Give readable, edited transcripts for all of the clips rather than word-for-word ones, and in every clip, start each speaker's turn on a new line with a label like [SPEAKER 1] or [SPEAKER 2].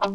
[SPEAKER 1] Hi,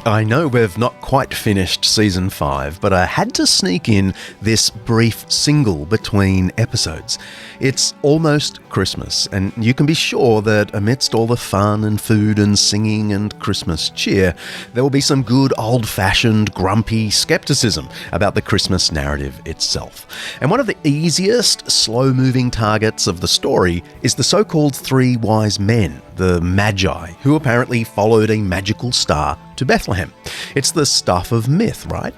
[SPEAKER 1] I know we've not quite finished Season 5, but I had to sneak in this brief single between episodes. It's almost Christmas, and you can be sure that amidst all the fun and food and singing and Christmas cheer, there will be some good old-fashioned grumpy skepticism about the Christmas narrative itself. And one of the easiest, slow-moving targets of the story is the so-called three wise men, the magi, who apparently followed a magical star to Bethlehem. It's the stuff of myth, right?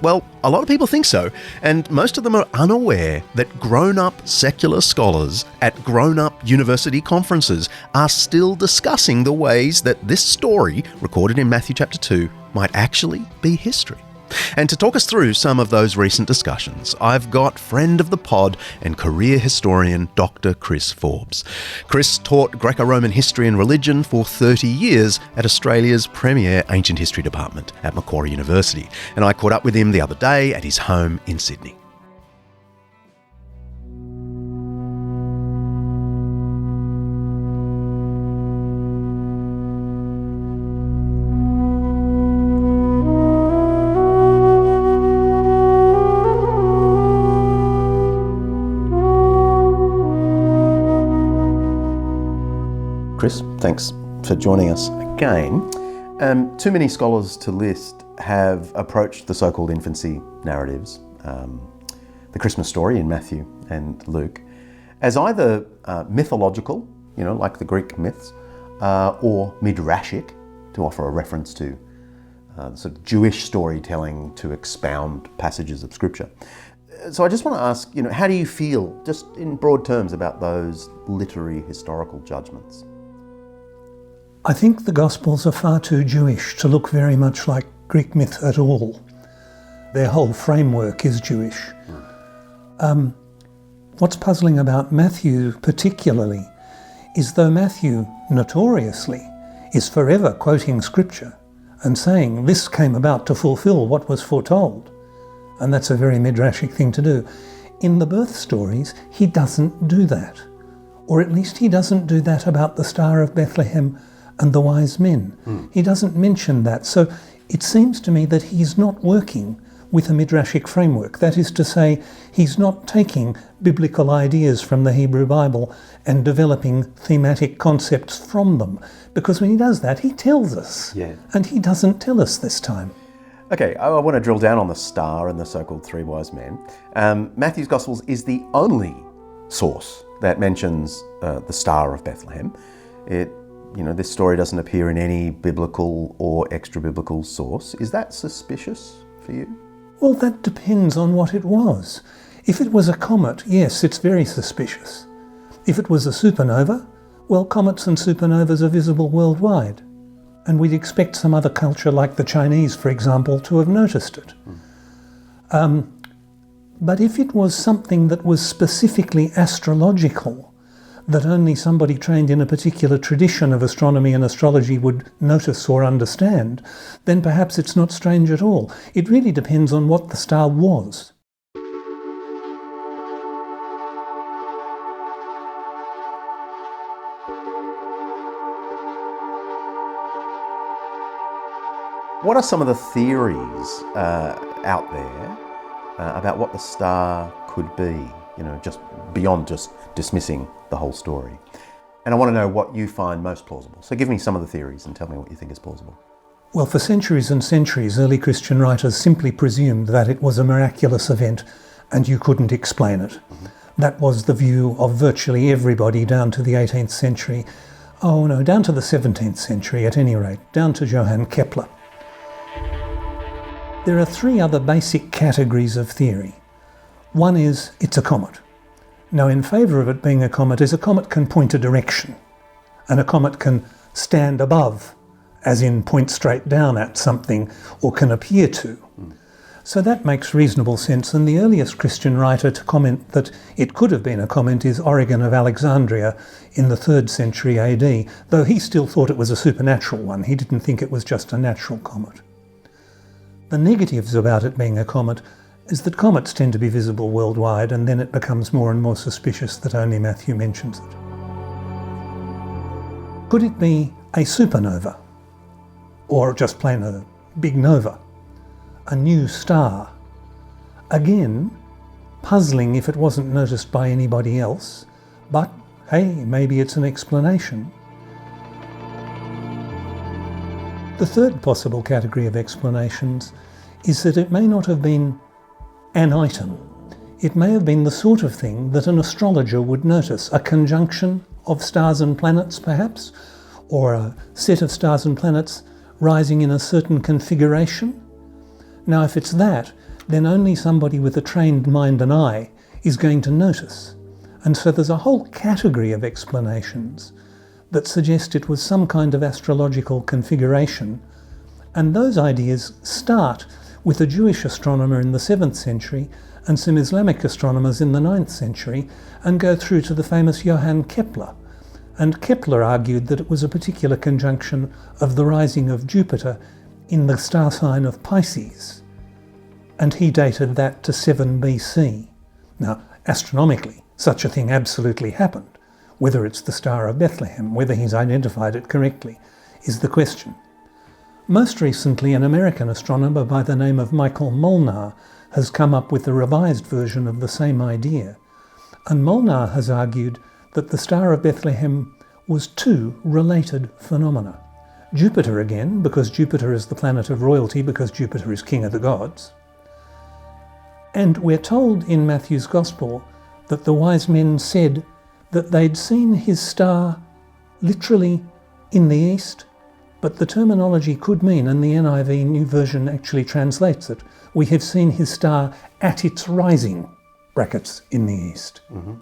[SPEAKER 1] Well, a lot of people think so, and most of them are unaware that grown-up secular scholars at grown-up university conferences are still discussing the ways that this story, recorded in Matthew chapter 2, might actually be history. And to talk us through some of those recent discussions, I've got friend of the pod and career historian Dr. Chris Forbes. Chris taught Greco-Roman history and religion for 30 years at Australia's premier ancient history department at Macquarie University, and I caught up with him the other day at his home in Sydney. Chris, thanks for joining us again. Too many scholars to list have approached the so-called infancy narratives, the Christmas story in Matthew and Luke, as either mythological, like the Greek myths, or midrashic, to offer a reference to sort of Jewish storytelling to expound passages of Scripture. So I just want to ask, how do you feel, just in broad terms, about those literary historical judgments?
[SPEAKER 2] I think the Gospels are far too Jewish to look very much like Greek myth at all. Their whole framework is Jewish. What's puzzling about Matthew particularly is though Matthew notoriously is forever quoting Scripture and saying this came about to fulfill what was foretold, and that's a very midrashic thing to do, in the birth stories he doesn't do that. Or at least he doesn't do that about the Star of Bethlehem and the wise men. He doesn't mention that. So it seems to me that he's not working with a midrashic framework. That is to say, he's not taking biblical ideas from the Hebrew Bible and developing thematic concepts from them. Because when he does that, he tells us. Yeah. And he doesn't tell us this time.
[SPEAKER 1] Okay, I want to drill down on the star and the so-called three wise men. Matthew's Gospels is the only source that mentions the Star of Bethlehem. This story doesn't appear in any biblical or extra-biblical source. Is that suspicious for you?
[SPEAKER 2] Well, that depends on what it was. If it was a comet, yes, it's very suspicious. If it was a supernova, well, comets and supernovas are visible worldwide. And we'd expect some other culture like the Chinese, for example, to have noticed it. But if it was something that was specifically astrological, that only somebody trained in a particular tradition of astronomy and astrology would notice or understand, then perhaps it's not strange at all. It really depends on what the star was.
[SPEAKER 1] What are some of the theories out there about what the star could be, just beyond just dismissing the whole story? And I want to know what you find most plausible. So give me some of the theories and tell me what you think is plausible.
[SPEAKER 2] Well, for centuries and centuries, early Christian writers simply presumed that it was a miraculous event and you couldn't explain it. That was the view of virtually everybody down to the 18th century. Oh no, down to the 17th century at any rate, down to Johann Kepler. There are three other basic categories of theory. One is it's a comet. Now, in favour of it being a comet is a comet can point a direction, and a comet can stand above, as in point straight down at something, or can appear to. So that makes reasonable sense, and the earliest Christian writer to comment that it could have been a comet is Origen of Alexandria in the 3rd century AD, though he still thought it was a supernatural one. He didn't think it was just a natural comet. The negatives about it being a comet is that comets tend to be visible worldwide, and then it becomes more and more suspicious that only Matthew mentions it. Could it be a supernova? Or just plain a big nova? A new star? Again, puzzling if it wasn't noticed by anybody else, but hey, maybe it's an explanation. The third possible category of explanations is that it may not have been an item. It may have been the sort of thing that an astrologer would notice, a conjunction of stars and planets perhaps, or a set of stars and planets rising in a certain configuration. Now if it's that, then only somebody with a trained mind and eye is going to notice. And so there's a whole category of explanations that suggest it was some kind of astrological configuration, and those ideas start with a Jewish astronomer in the 7th century and some Islamic astronomers in the 9th century, and go through to the famous Johann Kepler. And Kepler argued that it was a particular conjunction of the rising of Jupiter in the star sign of Pisces, and he dated that to 7 BC. Now, astronomically, such a thing absolutely happened. Whether it's the Star of Bethlehem, whether he's identified it correctly, is the question. Most recently, an American astronomer by the name of Michael Molnar has come up with a revised version of the same idea. And Molnar has argued that the Star of Bethlehem was 2 related phenomena. Jupiter again, because Jupiter is the planet of royalty, because Jupiter is king of the gods. And we're told in Matthew's Gospel that the wise men said that they'd seen his star literally in the east, but the terminology could mean, and the NIV New Version actually translates it, we have seen his star at its rising, brackets, in the east. Mm-hmm.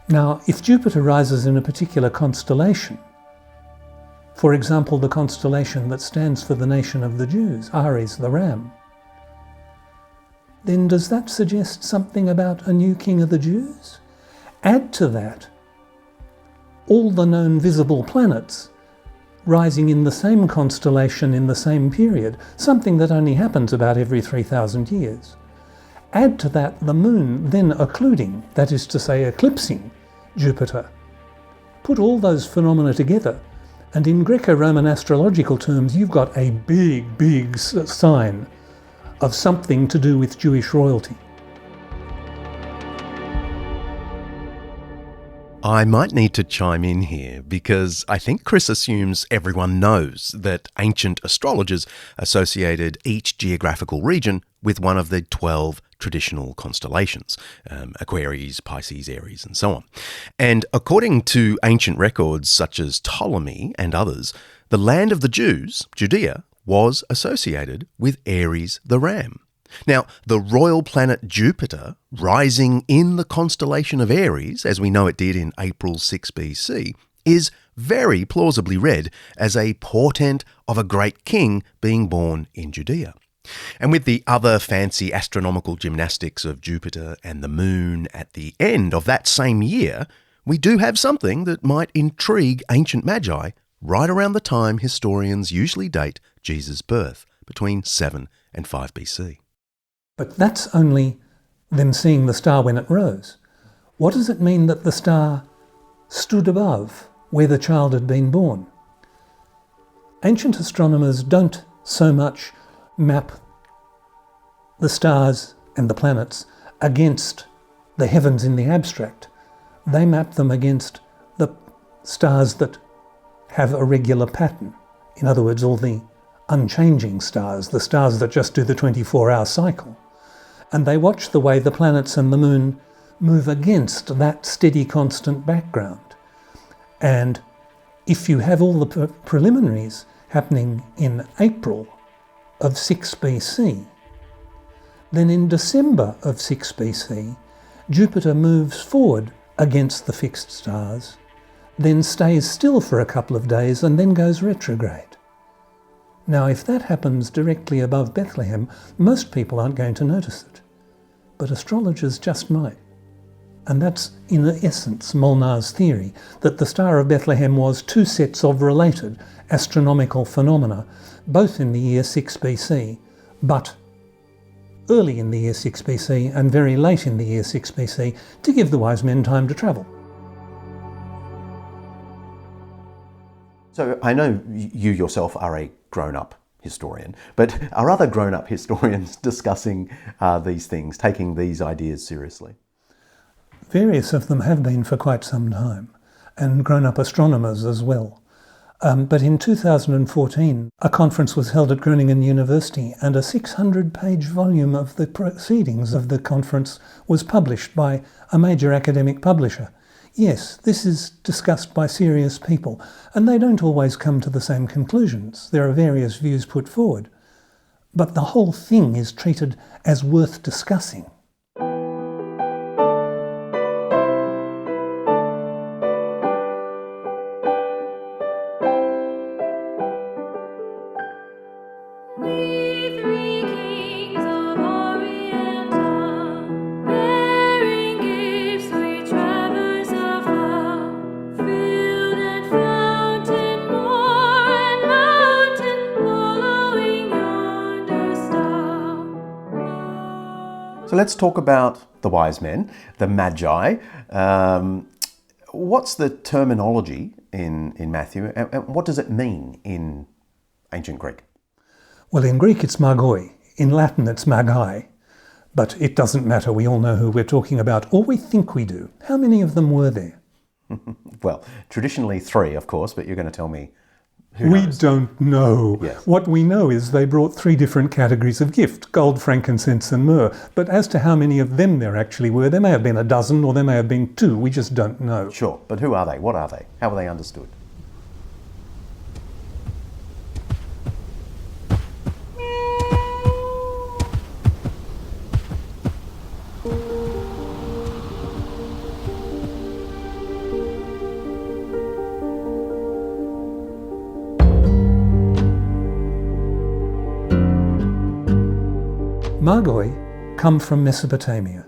[SPEAKER 2] Now, if Jupiter rises in a particular constellation, for example, the constellation that stands for the nation of the Jews, Aries, the ram, then does that suggest something about a new king of the Jews? Add to that all the known visible planets rising in the same constellation in the same period, something that only happens about every 3,000 years. Add to that the moon then occluding, that is to say eclipsing, Jupiter. Put all those phenomena together, and in Greco-Roman astrological terms, you've got a big sign of something to do with Jewish royalty.
[SPEAKER 1] I might need to chime in here because I think Chris assumes everyone knows that ancient astrologers associated each geographical region with one of the 12 traditional constellations, Aquarius, Pisces, Aries, and so on. And according to ancient records such as Ptolemy and others, the land of the Jews, Judea, was associated with Aries the ram. Now, the royal planet Jupiter, rising in the constellation of Aries, as we know it did in April 6 BC, is very plausibly read as a portent of a great king being born in Judea. And with the other fancy astronomical gymnastics of Jupiter and the moon at the end of that same year, we do have something that might intrigue ancient magi right around the time historians usually date Jesus' birth, between 7 and 5 BC.
[SPEAKER 2] But that's only them seeing the star when it rose. What does it mean that the star stood above where the child had been born? Ancient astronomers don't so much map the stars and the planets against the heavens in the abstract. They map them against the stars that have a regular pattern. In other words, all the unchanging stars, the stars that just do the 24-hour cycle. And they watch the way the planets and the moon move against that steady, constant background. And if you have all the preliminaries happening in April of 6 BC, then in December of 6 BC, Jupiter moves forward against the fixed stars, then stays still for a couple of days and then goes retrograde. Now, if that happens directly above Bethlehem, most people aren't going to notice it. But astrologers just might. And that's, in essence, Molnar's theory, that the Star of Bethlehem was two sets of related astronomical phenomena, both in the year 6 BC, but early in the year 6 BC and very late in the year 6 BC, to give the wise men time to travel.
[SPEAKER 1] So I know you yourself are a grown-up historian, but are other grown-up historians discussing these things, taking these ideas seriously?
[SPEAKER 2] Various of them have been for quite some time, and grown-up astronomers as well. But in 2014, a conference was held at Groningen University, and a 600-page volume of the proceedings of the conference was published by a major academic publisher. Yes, this is discussed by serious people, and they don't always come to the same conclusions. There are various views put forward. But the whole thing is treated as worth discussing.
[SPEAKER 1] So let's talk about the wise men, the magi. What's the terminology in Matthew, and what does it mean in ancient Greek?
[SPEAKER 2] Well, in Greek it's magoi. In Latin it's magi. But it doesn't matter. We all know who we're talking about, or we think we do. How many of them were there?
[SPEAKER 1] Well, traditionally 3, of course, but you're going to tell me who
[SPEAKER 2] We
[SPEAKER 1] knows?
[SPEAKER 2] don't know.
[SPEAKER 1] Yes.
[SPEAKER 2] What we know is they brought 3 different categories of gift, gold, frankincense and myrrh. But as to how many of them there actually were, there may have been a dozen or there may have been 2. We just don't know.
[SPEAKER 1] Sure, but who are they? What are they? How are they understood?
[SPEAKER 2] Magoi come from Mesopotamia,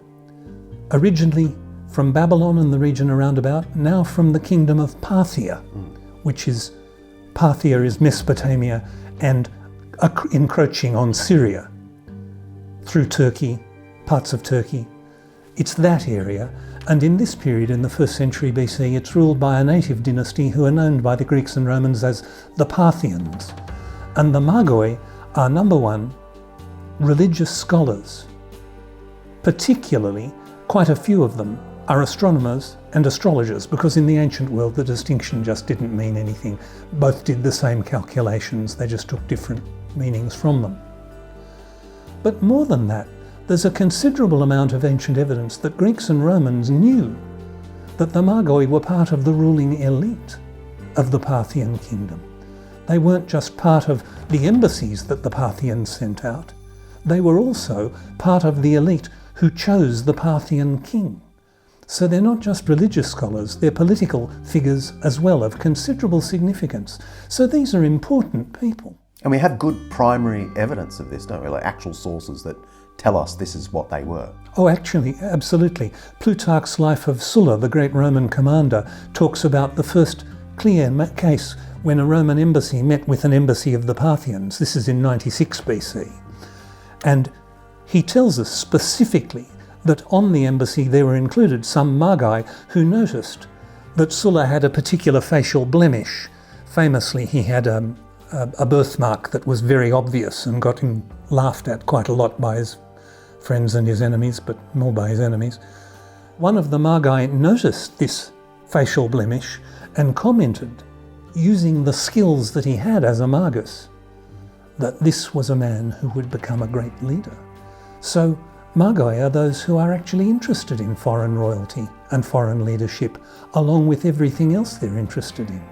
[SPEAKER 2] originally from Babylon and the region around about, now from the kingdom of Parthia, which is, Parthia is Mesopotamia and encroaching on Syria through Turkey, parts of Turkey. It's that area, and in this period, in the 1st century BC, it's ruled by a native dynasty who are known by the Greeks and Romans as the Parthians. And the Magoi are, number one, religious scholars. Particularly, quite a few of them are astronomers and astrologers, because in the ancient world the distinction just didn't mean anything. Both did the same calculations, they just took different meanings from them. But more than that, there's a considerable amount of ancient evidence that Greeks and Romans knew that the Magoi were part of the ruling elite of the Parthian kingdom. They weren't just part of the embassies that the Parthians sent out. They were also part of the elite who chose the Parthian king. So they're not just religious scholars, they're political figures as well, of considerable significance. So these are important people.
[SPEAKER 1] And we have good primary evidence of this, don't we? Like actual sources that tell us this is what they were.
[SPEAKER 2] Oh, actually, absolutely. Plutarch's Life of Sulla, the great Roman commander, talks about the first clear case when a Roman embassy met with an embassy of the Parthians. This is in 96 BC. And he tells us specifically that on the embassy there were included some magi who noticed that Sulla had a particular facial blemish. Famously, he had a birthmark that was very obvious and got him laughed at quite a lot by his friends and his enemies, but more by his enemies. One of the magi noticed this facial blemish and commented, using the skills that he had as a magus, that this was a man who would become a great leader. So magi are those who are actually interested in foreign royalty and foreign leadership, along with everything else they're interested in.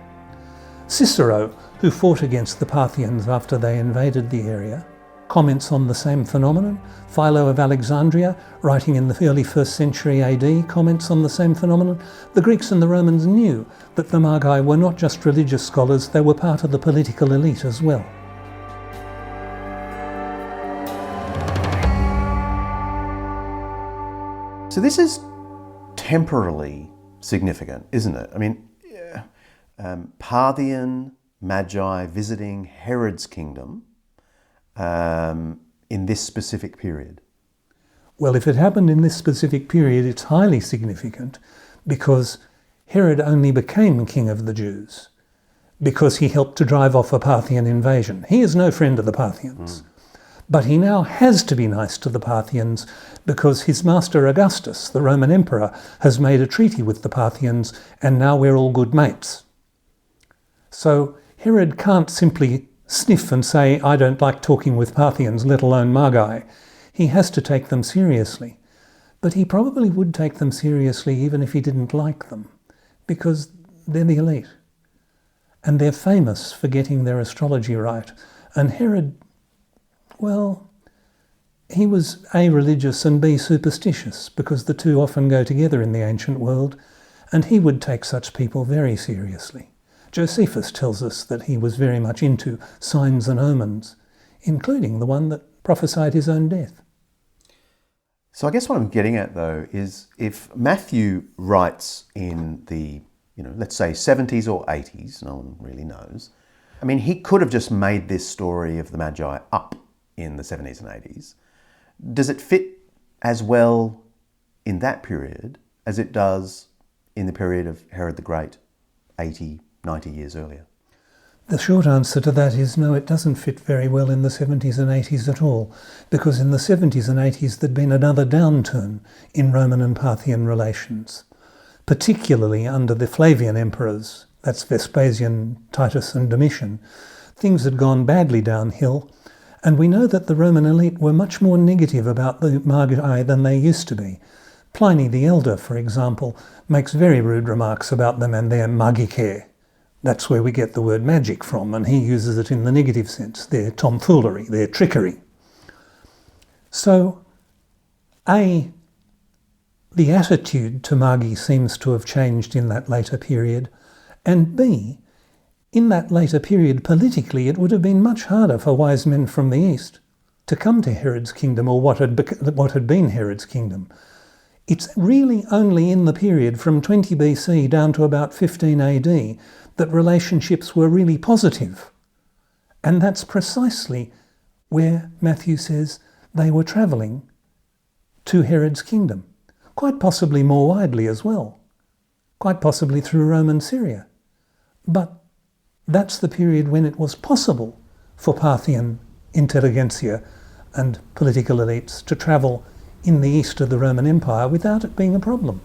[SPEAKER 2] Cicero, who fought against the Parthians after they invaded the area, comments on the same phenomenon. Philo of Alexandria, writing in the early 1st century AD, comments on the same phenomenon. The Greeks and the Romans knew that the magi were not just religious scholars, they were part of the political elite as well.
[SPEAKER 1] So this is temporally significant, isn't it? I mean, Parthian magi visiting Herod's kingdom in this specific period.
[SPEAKER 2] Well, if it happened in this specific period, it's highly significant because Herod only became king of the Jews because he helped to drive off a Parthian invasion. He is no friend of the Parthians. But he now has to be nice to the Parthians because his master Augustus, the Roman emperor, has made a treaty with the Parthians, and now we're all good mates. So Herod can't simply sniff and say, I don't like talking with Parthians, let alone magi. He has to take them seriously. But he probably would take them seriously even if he didn't like them, because they're the elite. And they're famous for getting their astrology right. And Herod, well, he was A, religious, and B, superstitious, because the two often go together in the ancient world, and he would take such people very seriously. Josephus tells us that he was very much into signs and omens, including the one that prophesied his own death.
[SPEAKER 1] So I guess what I'm getting at, though, is if Matthew writes in the, let's say 70s or 80s, no one really knows, I mean, he could have just made this story of the Magi up in the 70s and 80s. Does it fit as well in that period as it does in the period of Herod the Great, 80, 90 years earlier?
[SPEAKER 2] The short answer to that is no, it doesn't fit very well in the 70s and 80s at all, because in the 70s and 80s there'd been another downturn in Roman and Parthian relations, particularly under the Flavian emperors, that's Vespasian, Titus and Domitian. Things had gone badly downhill, and we know that the Roman elite were much more negative about the magi than they used to be. Pliny the Elder, for example, makes very rude remarks about them and their magicae. That's where we get the word magic from, and he uses it in the negative sense, their tomfoolery, their trickery. So, A, the attitude to magi seems to have changed in that later period, and B, in that later period politically it would have been much harder for wise men from the East to come to Herod's kingdom, or what had been Herod's kingdom. It's really only in the period from 20 BC down to about 15 AD that relationships were really positive. And that's precisely where Matthew says they were travelling to Herod's kingdom, quite possibly more widely as well, quite possibly through Roman Syria. But that's the period when it was possible for Parthian intelligentsia and political elites to travel in the east of the Roman Empire without it being a problem.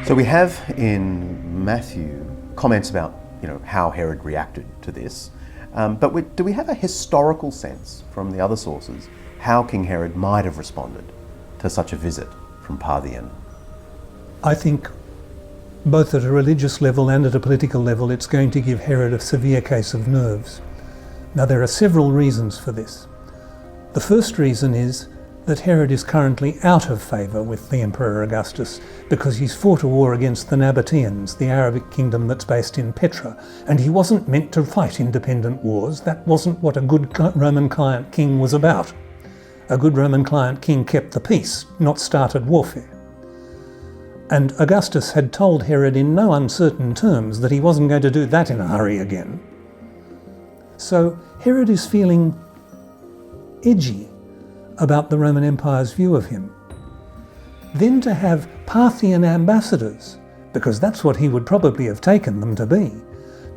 [SPEAKER 1] So we have in Matthew comments about, how Herod reacted to this, but do we have a historical sense from the other sources how King Herod might have responded to such a visit from Parthian?
[SPEAKER 2] I think both at a religious level and at a political level it's going to give Herod a severe case of nerves. Now there are several reasons for this. The first reason is that Herod is currently out of favour with the Emperor Augustus because he's fought a war against the Nabateans, the Arabic kingdom that's based in Petra, and he wasn't meant to fight independent wars. That wasn't what a good Roman client king was about. A good Roman client king kept the peace, not started warfare. And Augustus had told Herod in no uncertain terms that he wasn't going to do that in a hurry again. So Herod is feeling edgy about the Roman Empire's view of him. Then to have Parthian ambassadors, because that's what he would probably have taken them to be,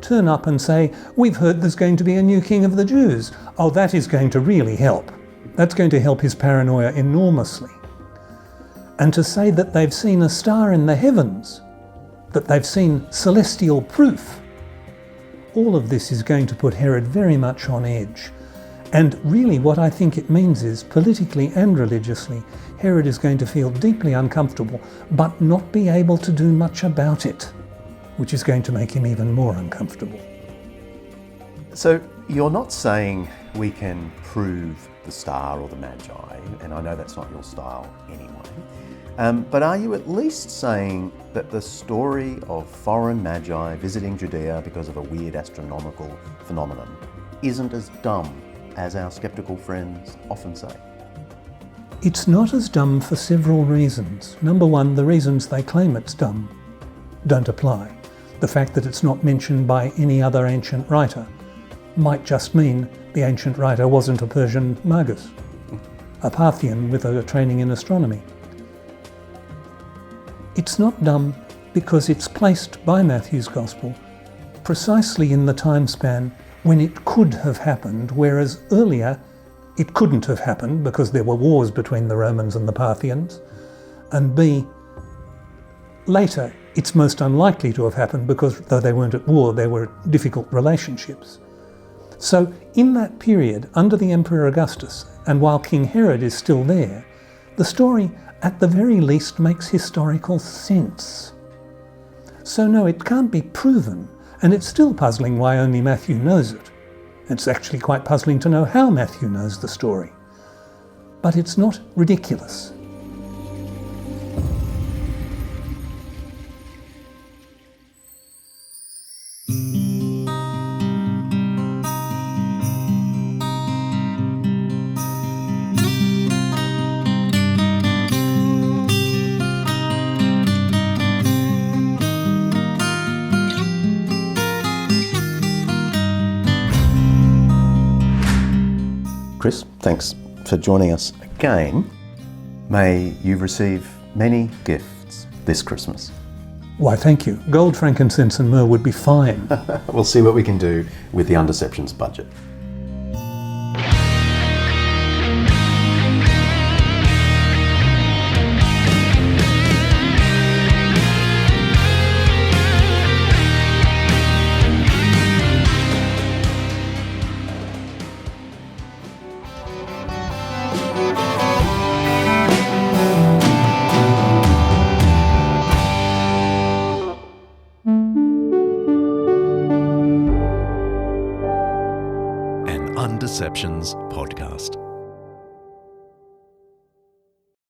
[SPEAKER 2] turn up and say, we've heard there's going to be a new king of the Jews. Oh, that is going to really help. That's going to help his paranoia enormously. And to say that they've seen a star in the heavens, that they've seen celestial proof, all of this is going to put Herod very much on edge. And really what I think it means is, politically and religiously, Herod is going to feel deeply uncomfortable, but not be able to do much about it, which is going to make him even more uncomfortable.
[SPEAKER 1] So you're not saying we can prove the star or the magi, and I know that's not your style anyway, but are you at least saying that the story of foreign magi visiting Judea because of a weird astronomical phenomenon isn't as dumb as our skeptical friends often say?
[SPEAKER 2] It's not as dumb for several reasons. Number one, the reasons they claim it's dumb don't apply. The fact that it's not mentioned by any other ancient writer might just mean the ancient writer wasn't a Persian magus, a Parthian with a training in astronomy. It's not dumb because it's placed by Matthew's Gospel precisely in the time span when it could have happened, whereas earlier it couldn't have happened because there were wars between the Romans and the Parthians, and B, later it's most unlikely to have happened because though they weren't at war, there were difficult relationships. So in that period, under the Emperor Augustus, and while King Herod is still there, the story at the very least makes historical sense. So no, it can't be proven, and it's still puzzling why only Matthew knows it. It's actually quite puzzling to know how Matthew knows the story. But it's not ridiculous.
[SPEAKER 1] Chris, thanks for joining us again. May you receive many gifts this Christmas.
[SPEAKER 2] Why, thank you. Gold, frankincense and myrrh would be fine.
[SPEAKER 1] We'll see what we can do with the Undeceptions budget. Undeceptions podcast.